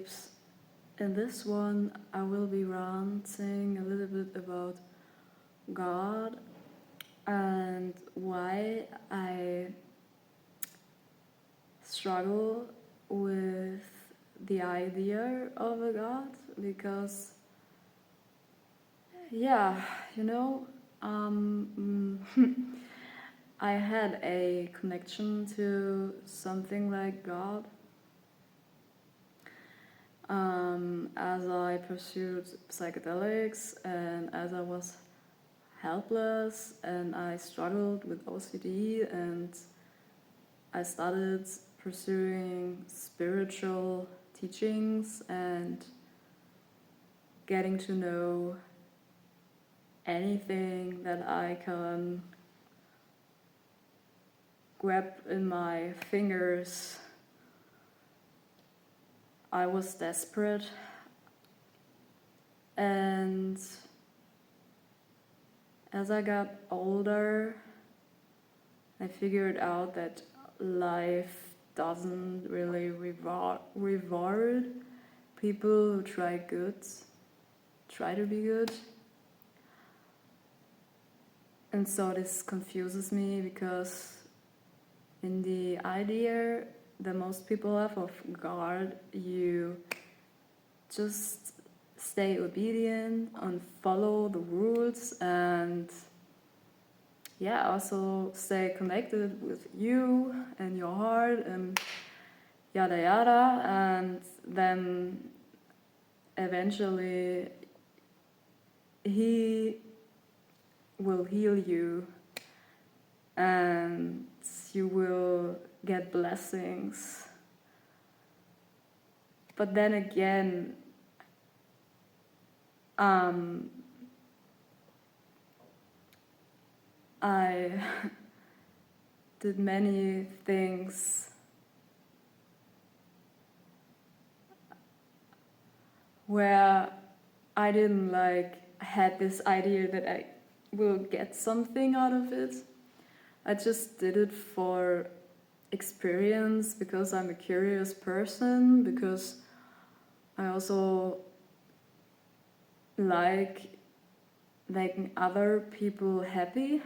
vibes. In this one, I will be ranting a little bit about God and why I struggle with the idea of a God. Because, yeah, you know, I had a connection to something like God as I pursued psychedelics and as I was helpless and I struggled with OCD and I started pursuing spiritual teachings and getting to know anything that I can grab in my fingers. I was desperate, and as I got older, I figured out that life doesn't really reward people who try to be good. And so this confuses me because in the idea that most people have of God, you just stay obedient and follow the rules and also stay connected with you and your heart and yada yada, and then eventually he will heal you and you will get blessings. But then again, I did many things where I didn't had this idea that I will get something out of it. I just did it for experience because I'm a curious person, because I also like making other people happy.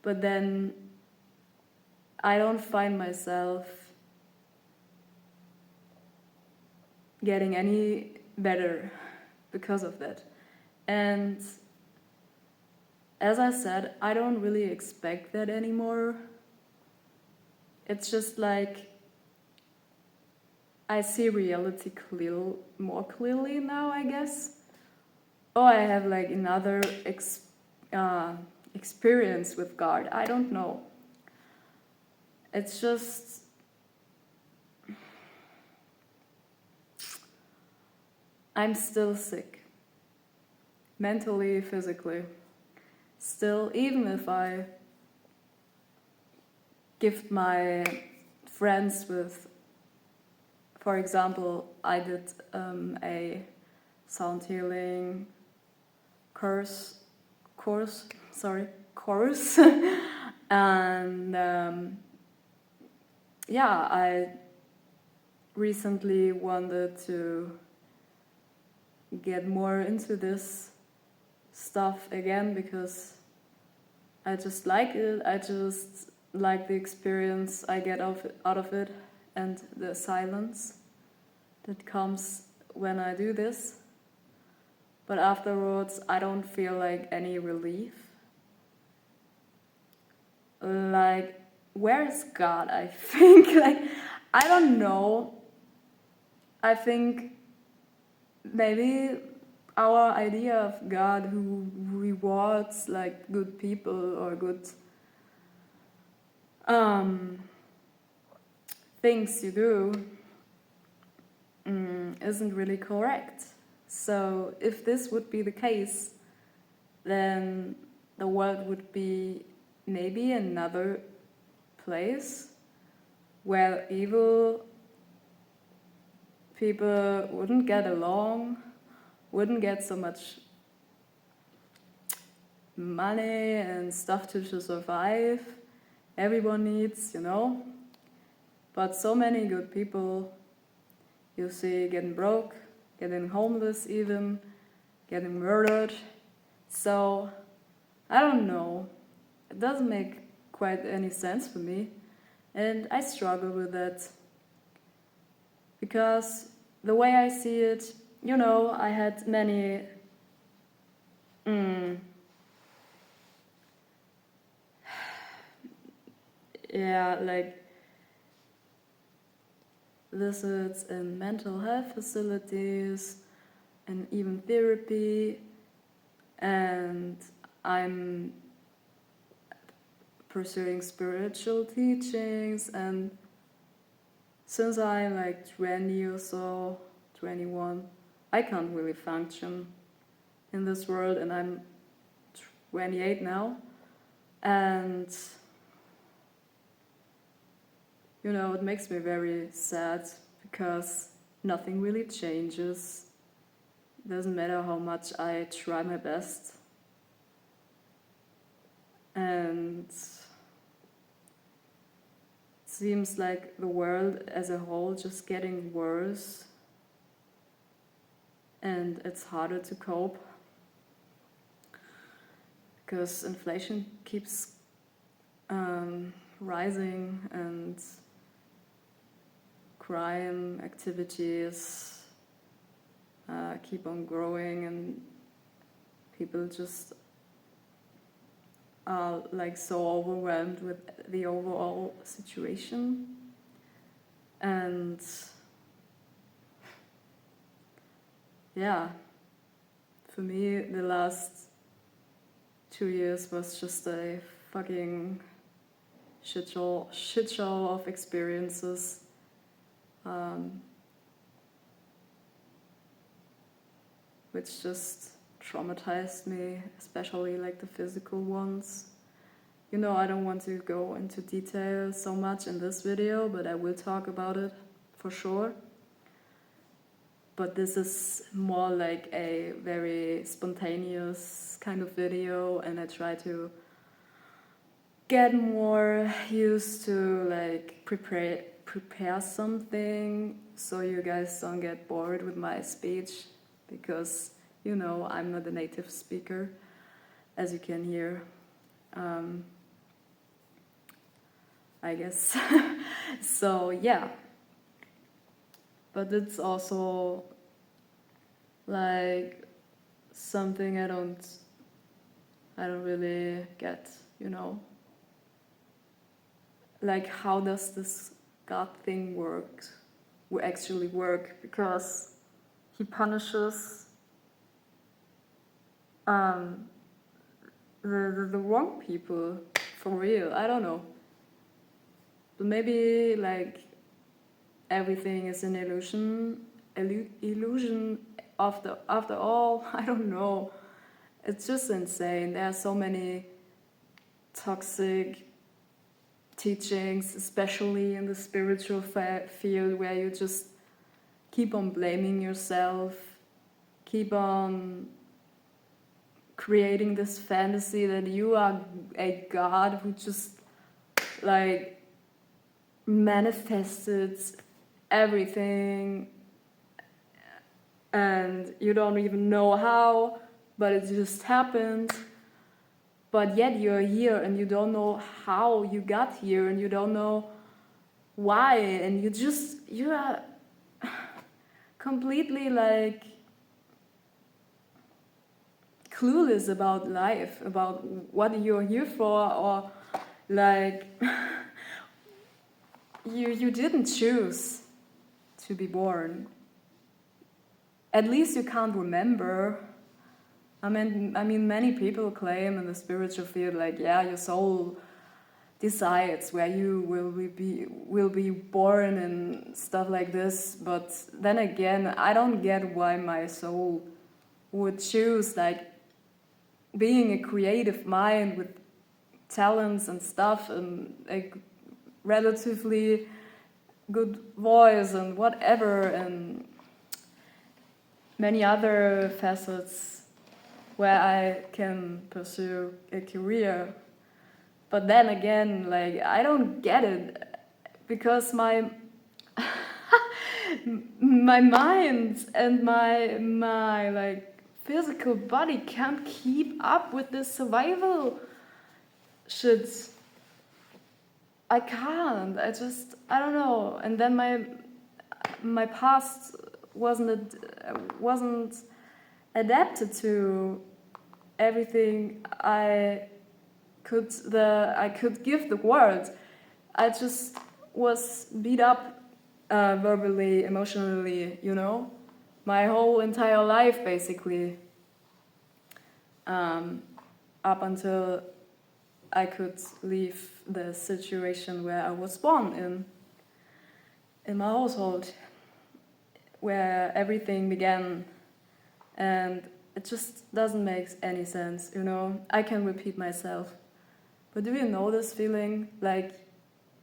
But then I don't find myself getting any better because of that. And as I said, I don't really expect that anymore. It's just like I see reality more clearly now, I guess. I have another experience with God. I don't know. It's just I'm still sick. Mentally, physically. Still, even if I gift my friends with, for example, I did a sound healing course, and I recently wanted to get more into this stuff again because I just like it. I just like the experience I get out of it and the silence that comes when I do this. But afterwards, I don't feel any relief. Where is God? I think I don't know. I think maybe our idea of God who rewards good people or good things you do isn't really correct. So if this would be the case, then the world would be maybe another place where evil people wouldn't get along, wouldn't get so much money and stuff to survive. Everyone needs, But so many good people You see getting broke, getting homeless even, getting murdered. So, I don't know. It doesn't make quite any sense for me. And I struggle with that. Because the way I see it, you know, I had many yeah, like visits in mental health facilities and even therapy, and I'm pursuing spiritual teachings, and since I'm like 20 or so, 21, I can't really function in this world, and I'm 28 now, and you know, it makes me very sad because nothing really changes. Doesn't matter how much I try my best. And it seems like the world as a whole just getting worse. And it's harder to cope because inflation keeps rising and crime activities keep on growing, and people just are like so overwhelmed with the overall situation. And yeah, for me the last 2 years was just a fucking shit show of experiences. Which just traumatized me, especially like the physical ones. You know, I don't want to go into detail so much in this video, but I will talk about it for sure. But this is more like a very spontaneous kind of video, and I try to get more used to like prepare something so you guys don't get bored with my speech, because you know I'm not a native speaker, as you can hear, I guess. So yeah, but it's also like something I don't really get, you know, like how does this God thing actually work, because he punishes the wrong people for real. I don't know, but maybe like everything is an illusion after all. I don't know, it's just insane. There are so many toxic teachings, especially in the spiritual field, where you just keep on blaming yourself, keep on creating this fantasy that you are a god who just like manifested everything, and you don't even know how, but it just happened. But yet you're here and you don't know how you got here, and you don't know why, and you are completely like clueless about life, about what you're here for, or like you didn't choose to be born. At least you can't remember. I mean, many people claim in the spiritual field, like, yeah, your soul decides where you will be born and stuff like this. But then again, I don't get why my soul would choose like being a creative mind with talents and stuff, and a relatively good voice and whatever, and many other facets where I can pursue a career. But then again, like, I don't get it, because my my mind and my like physical body can't keep up with this survival shit. I can't. I don't know. And then my past wasn't adapted to everything I could give the world. I just was beat up verbally, emotionally, you know, my whole entire life basically, up until I could leave the situation where I was born in my household, where everything began, and it just doesn't make any sense, you know. I can repeat myself, but do you know this feeling? Like,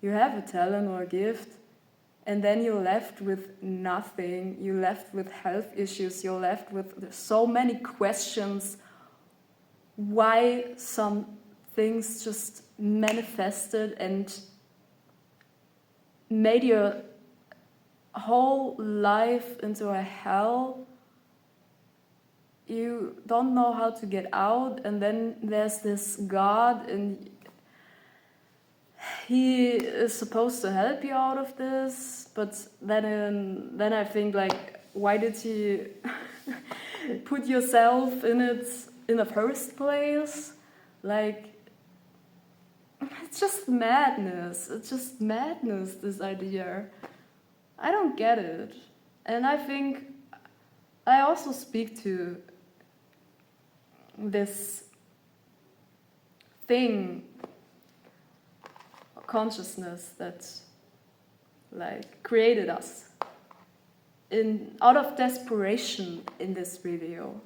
you have a talent or a gift, and then you're left with nothing. You're left with health issues. You're left with so many questions why some things just manifested and made your whole life into a hell. You don't know how to get out, and then there's this God, and he is supposed to help you out of this, but then I think, like, why did you put yourself in it in the first place? Like, it's just madness. It's just madness, this idea. I don't get it. And I think I also speak to this thing, consciousness, that like created us out of desperation in this video.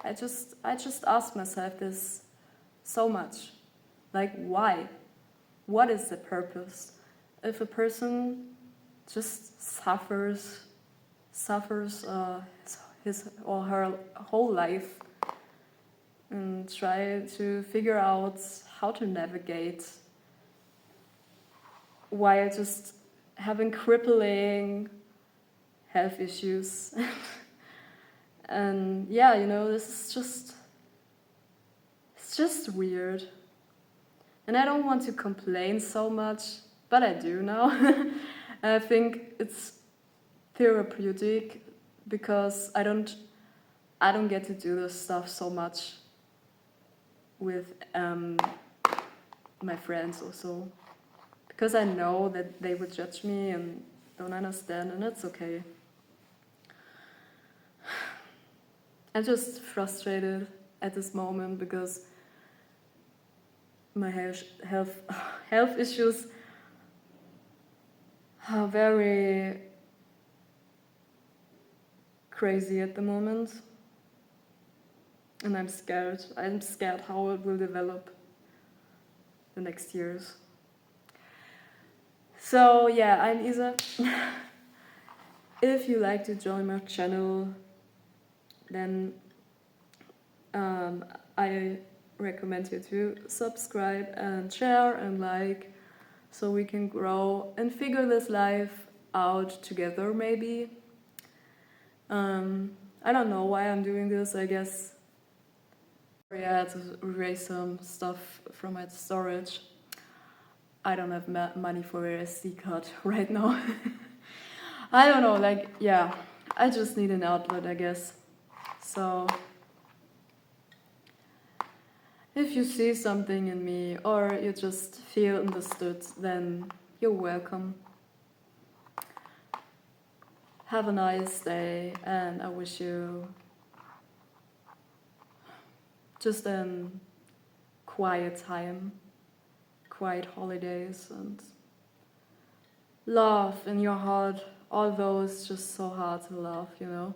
I just ask myself this so much. Like, why? What is the purpose? If a person just suffers his or her whole life and try to figure out how to navigate while just having crippling health issues. And yeah, you know, it's just weird. And I don't want to complain so much, but I do now. I think it's therapeutic because I don't get to do this stuff so much with my friends also, because I know that they would judge me and don't understand, and it's okay. I'm just frustrated at this moment because my health issues are very crazy at the moment, and I'm scared. I'm scared how it will develop the next years. So yeah, I'm Isa. If you like to join my channel, then I recommend you to subscribe and share and like, so we can grow and figure this life out together, maybe. I don't know why I'm doing this. I guess I had to erase some stuff from my storage. I don't have money for a SD card right now. I don't know, like, yeah, I just need an outlet, I guess. So if you see something in me or you just feel understood, then you're welcome. Have a nice day, and I wish you just a quiet time, quiet holidays, and love in your heart, although it's just so hard to love, you know.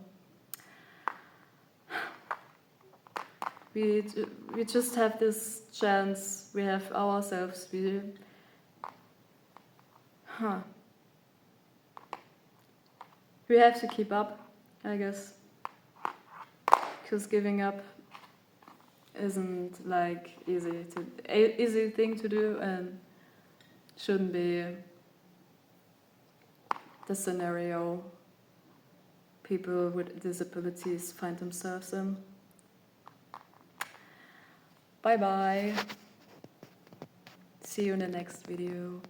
We just have this chance, we have ourselves, we have to keep up, I guess, because giving up isn't like easy thing to do, and shouldn't be the scenario people with disabilities find themselves in. Bye bye. See you in the next video.